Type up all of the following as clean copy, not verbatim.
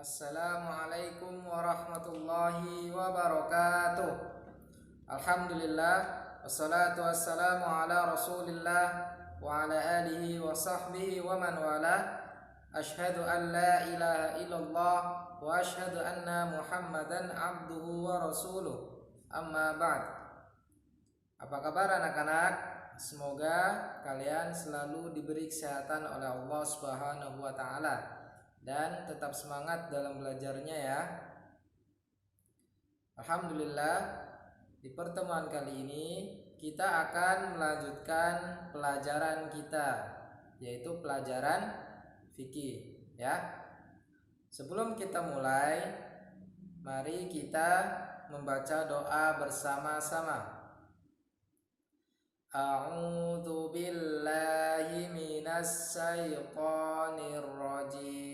Assalamualaikum warahmatullahi wabarakatuh. Alhamdulillah, wassalatu wassalamu ala rasulillah wa ala alihi wa sahbihi wa man wala. Ashhadu an la ilaha illallah wa ashhadu anna muhammadan abduhu wa rasuluh. Amma ba'd. Apa kabar anak-anak? Semoga kalian selalu diberi kesehatan oleh Allah Subhanahu wa taala dan tetap semangat dalam belajarnya ya. Alhamdulillah, di pertemuan kali ini kita akan melanjutkan pelajaran kita, yaitu pelajaran fikih ya. Sebelum kita mulai, mari kita membaca doa bersama-sama. A'udzu billahi minas syaitonir rajim.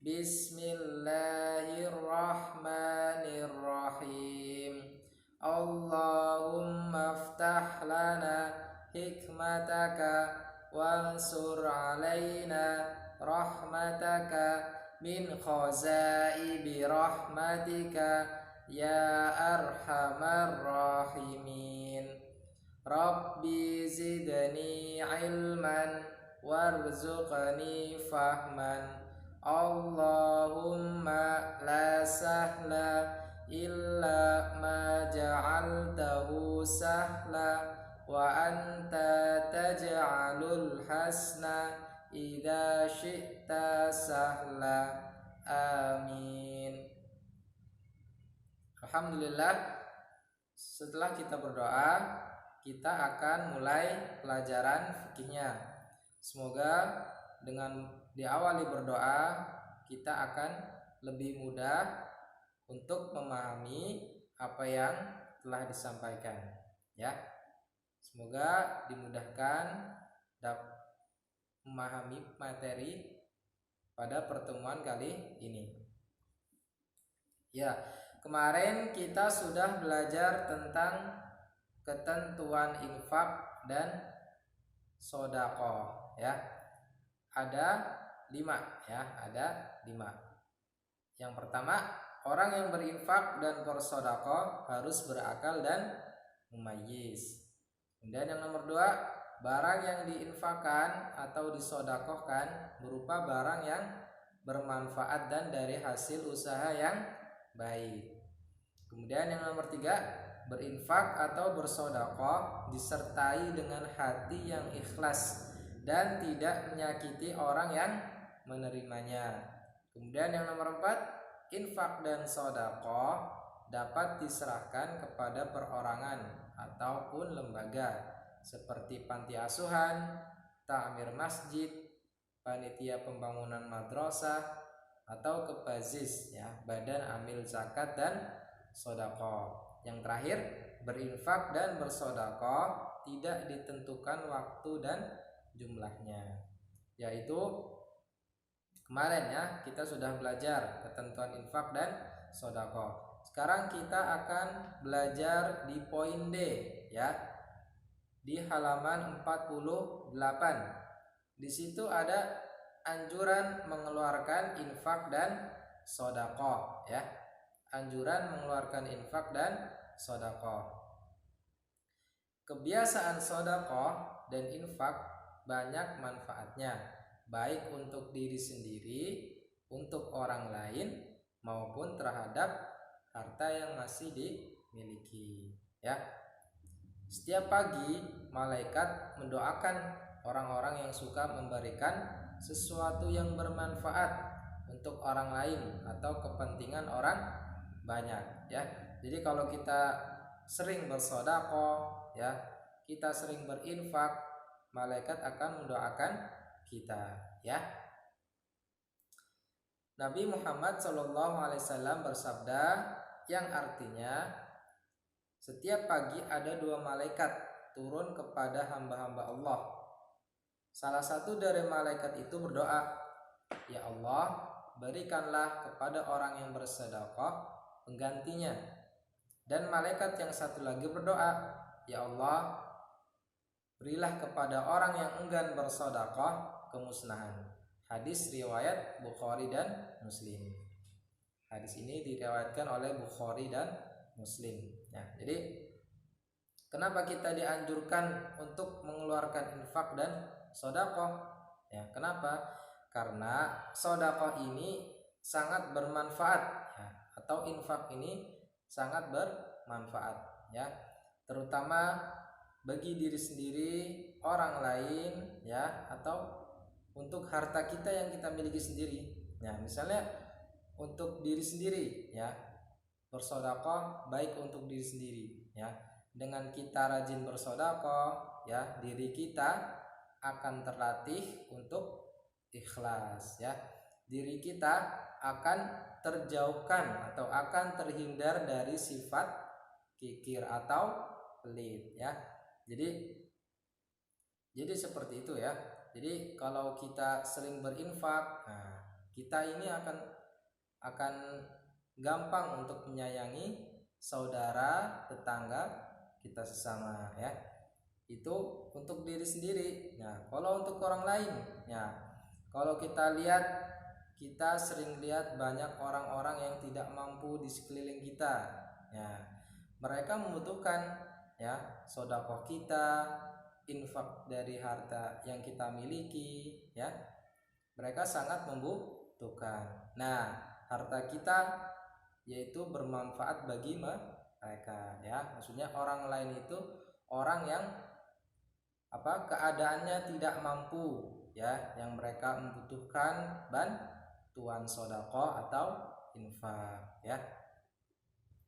Bismillahirrahmanirrahim. Allahumma aftah lana hikmataka wansur alaina rahmataka min khazaibi rahmatika ya arhamar rahimin. Rabbi zidni ilman warzuqni fahman. Allahumma la sahla illa ma ja'altahu sahla wa anta taj'alul hasna idza syi'ta sahla. Amin. Alhamdulillah, setelah kita berdoa, kita akan mulai pelajaran fikihnya. Semoga dengan diawali berdoa, kita akan lebih mudah untuk memahami apa yang telah disampaikan ya. Semoga dimudahkan dapat memahami materi pada pertemuan kali ini. Ya, kemarin kita sudah belajar tentang ketentuan infak dan sodaqah ya. Ada 5 ya, ada 5. Yang pertama, orang yang berinfak dan bersodaqah harus berakal dan mumayyiz. Kemudian yang nomor 2, barang yang diinfakkan atau disodaqahkan berupa barang yang bermanfaat dan dari hasil usaha yang baik. Kemudian yang nomor 3, berinfak atau bersodaqah disertai dengan hati yang ikhlas dan tidak menyakiti orang yang menerimanya. Kemudian yang nomor 4, infak dan sodaqah dapat diserahkan kepada perorangan ataupun lembaga seperti panti asuhan, ta'mir masjid, panitia pembangunan madrasah, atau kebazis ya, badan amil zakat dan sodaqah. Yang terakhir, berinfak dan bersodaqah tidak ditentukan waktu dan jumlahnya, yaitu kemarin ya kita sudah belajar ketentuan infak dan sodaqah. Sekarang kita akan belajar di poin D ya, di halaman 48. Di situ ada anjuran mengeluarkan infak dan sodaqah ya. Anjuran mengeluarkan infak dan sodaqah. Kebiasaan sodaqah dan infak banyak manfaatnya, baik untuk diri sendiri, untuk orang lain, maupun terhadap harta yang masih dimiliki ya. Setiap pagi malaikat mendoakan orang-orang yang suka memberikan sesuatu yang bermanfaat untuk orang lain atau kepentingan orang banyak ya. Jadi kalau kita sering bersedekah ya, kita sering berinfak, malaikat akan mendoakan kita ya. Nabi Muhammad SAW bersabda yang artinya setiap pagi ada 2 malaikat turun kepada hamba-hamba Allah. Salah satu dari malaikat itu berdoa, ya Allah, berikanlah kepada orang yang bersedekah penggantinya. Dan malaikat yang satu lagi berdoa, ya Allah, berilah kepada orang yang enggan bersedekah kemusnahan. Hadis riwayat Bukhari dan Muslim. Hadis ini diriwayatkan oleh Bukhari dan Muslim. Nah, jadi kenapa kita dianjurkan untuk mengeluarkan infak dan sedekah? Ya, kenapa? Karena sedekah ini sangat bermanfaat, ya, atau infak ini sangat bermanfaat, ya, terutama bagi diri sendiri, orang lain, ya, atau untuk harta kita yang kita miliki sendiri. Ya, misalnya untuk diri sendiri, ya, bersedekah baik untuk diri sendiri, ya. Dengan kita rajin bersedekah, ya, diri kita akan terlatih untuk ikhlas, ya. Diri kita akan terjauhkan atau akan terhindar dari sifat kikir atau pelit, ya. Jadi seperti itu, ya. Jadi kalau kita sering berinfak, nah, kita ini akan gampang untuk menyayangi saudara, tetangga kita sesama, ya. Itu untuk diri sendiri. Nah, kalau untuk orang lain, ya, kalau kita sering lihat banyak orang-orang yang tidak mampu di sekeliling kita, ya. Mereka membutuhkan, ya, sedekah kita, infak dari harta yang kita miliki, ya. Mereka sangat membutuhkan. Nah, harta kita yaitu bermanfaat bagi mereka, ya. Maksudnya orang lain itu orang yang keadaannya tidak mampu, ya, yang mereka membutuhkan bantuan sedekah atau infak, ya.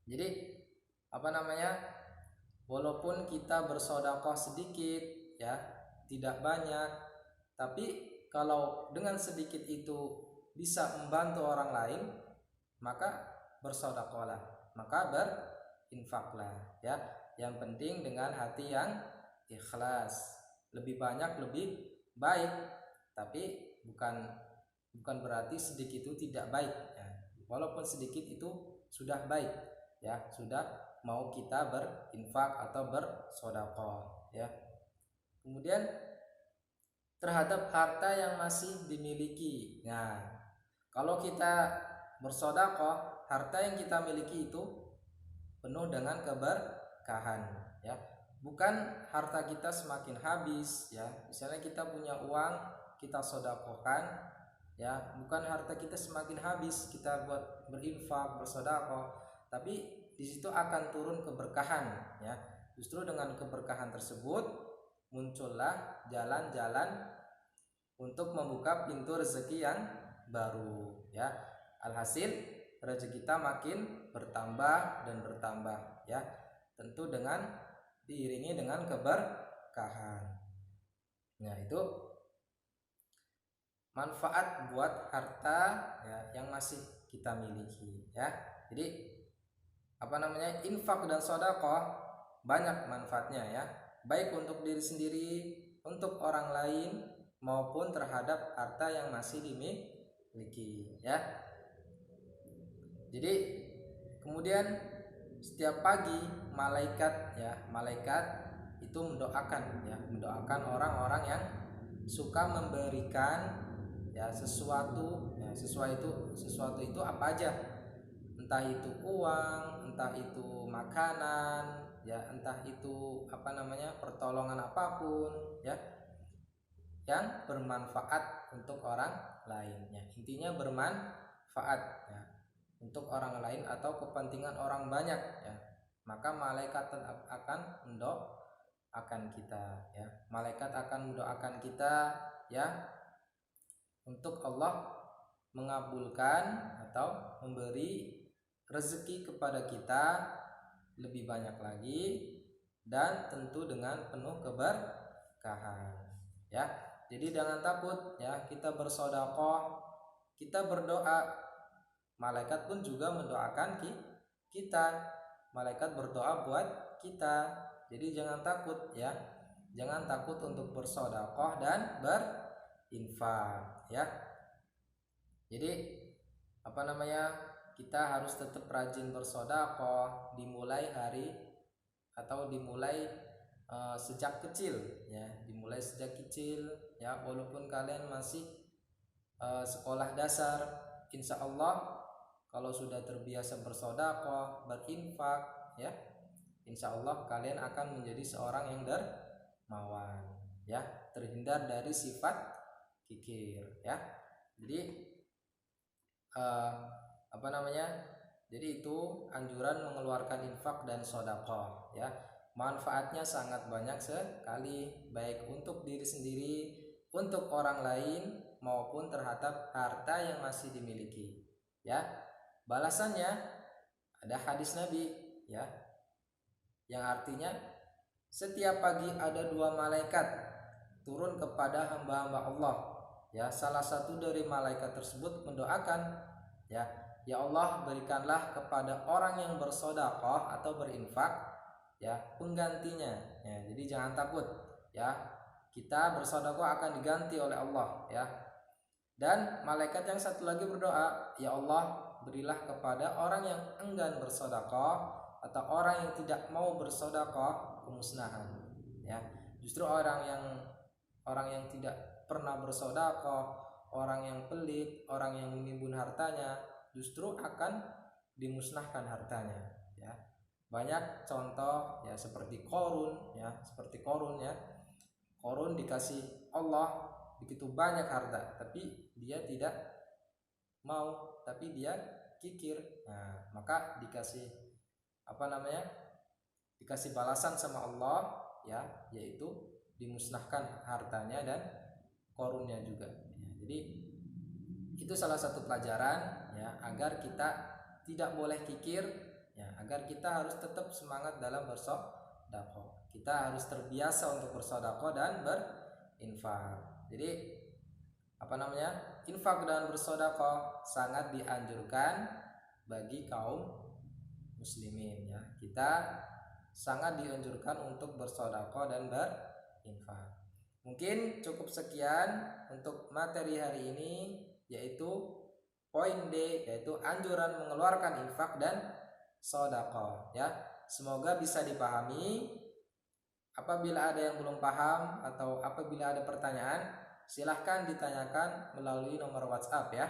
Jadi walaupun kita bersedekah sedikit, ya, tidak banyak, tapi kalau dengan sedikit itu bisa membantu orang lain, maka bersedekahlah, maka berinfaklah, ya. Yang penting dengan hati yang ikhlas. Lebih banyak lebih baik, tapi bukan berarti sedikit itu tidak baik, ya. Walaupun sedikit itu sudah baik, ya, sudah mau kita berinfak atau bersedekah, ya. Kemudian terhadap harta yang masih dimiliki. Nah, kalau kita bersedekah, harta yang kita miliki itu penuh dengan keberkahan, ya. Bukan harta kita semakin habis, ya. Misalnya kita punya uang, kita sedekahkan, ya. Bukan harta kita semakin habis kita buat berinfak, bersedekah, tapi di situ akan turun keberkahan, ya. Justru dengan keberkahan tersebut muncullah jalan-jalan untuk membuka pintu rezeki yang baru, ya. Alhasil rezeki kita makin bertambah dan bertambah, ya. Tentu dengan diiringi dengan keberkahan. Nah, itu manfaat buat harta, ya, yang masih kita miliki, ya. Jadi infak dan sedekah banyak manfaatnya, ya, baik untuk diri sendiri, untuk orang lain, maupun terhadap harta yang masih dimiliki, ya. Jadi kemudian setiap pagi malaikat itu mendoakan orang-orang yang suka memberikan, ya, sesuatu itu apa aja, entah itu uang, entah itu makanan, ya, entah itu pertolongan apapun, ya, yang bermanfaat untuk orang lain, ya. Intinya bermanfaat, ya, untuk orang lain atau kepentingan orang banyak, ya. Maka malaikat akan mendoakan kita, ya. Malaikat akan mendoakan kita, ya, untuk Allah mengabulkan atau memberi rezeki kepada kita lebih banyak lagi, dan tentu dengan penuh keberkahan, ya. Jadi jangan takut, ya, kita bersedekah, kita berdoa, malaikat pun juga mendoakan kita. Malaikat berdoa buat kita. Jadi jangan takut, ya. Jangan takut untuk bersedekah dan berinfak, ya. Jadi kita harus tetap rajin bersedekah, dimulai sejak kecil, ya. Dimulai sejak kecil, ya, walaupun kalian masih sekolah dasar, insya Allah kalau sudah terbiasa bersedekah, berinfak, ya, insya Allah kalian akan menjadi seorang yang dermawan, ya, terhindar dari sifat kikir, ya. Jadi jadi itu anjuran mengeluarkan infak dan sedekah, ya. Manfaatnya sangat banyak sekali, baik untuk diri sendiri, untuk orang lain, maupun terhadap harta yang masih dimiliki, ya. Balasannya ada hadis Nabi, ya, yang artinya setiap pagi ada 2 malaikat turun kepada hamba-hamba Allah, ya. Salah satu dari malaikat tersebut mendoakan, ya Allah, berikanlah kepada orang yang bersedekah atau berinfak, ya, penggantinya, ya. Jadi jangan takut, ya, kita bersedekah akan diganti oleh Allah, ya. Dan malaikat yang satu lagi berdoa, ya Allah, berilah kepada orang yang enggan bersedekah atau orang yang tidak mau bersedekah kemusnahan, ya. Justru orang yang tidak pernah bersedekah, orang yang pelit, orang yang menimbun hartanya, justru akan dimusnahkan hartanya, ya. Banyak contoh, ya, seperti Qarun, ya, Qarun dikasih Allah begitu banyak harta, tapi dia tidak mau, tapi dia kikir. Nah, maka dikasih dikasih balasan sama Allah, ya, yaitu dimusnahkan hartanya dan Qarunnya juga, ya. Jadi itu salah satu pelajaran, ya, agar kita tidak boleh kikir, ya, agar kita harus tetap semangat dalam bersedekah. Kita harus terbiasa untuk bersedekah dan berinfak. Jadi infak dan bersedekah sangat dianjurkan bagi kaum muslimin, ya. Kita sangat dianjurkan untuk bersedekah dan berinfak. Mungkin cukup sekian untuk materi hari ini, yaitu poin D, yaitu anjuran mengeluarkan infak dan sedekah, ya. Semoga bisa dipahami. Apabila ada yang belum paham atau apabila ada pertanyaan, silahkan ditanyakan melalui nomor WhatsApp, ya.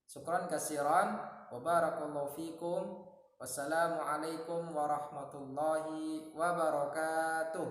Syukran katsiran wa barakallahu fikum. Wassalamualaikum warahmatullahi wabarakatuh.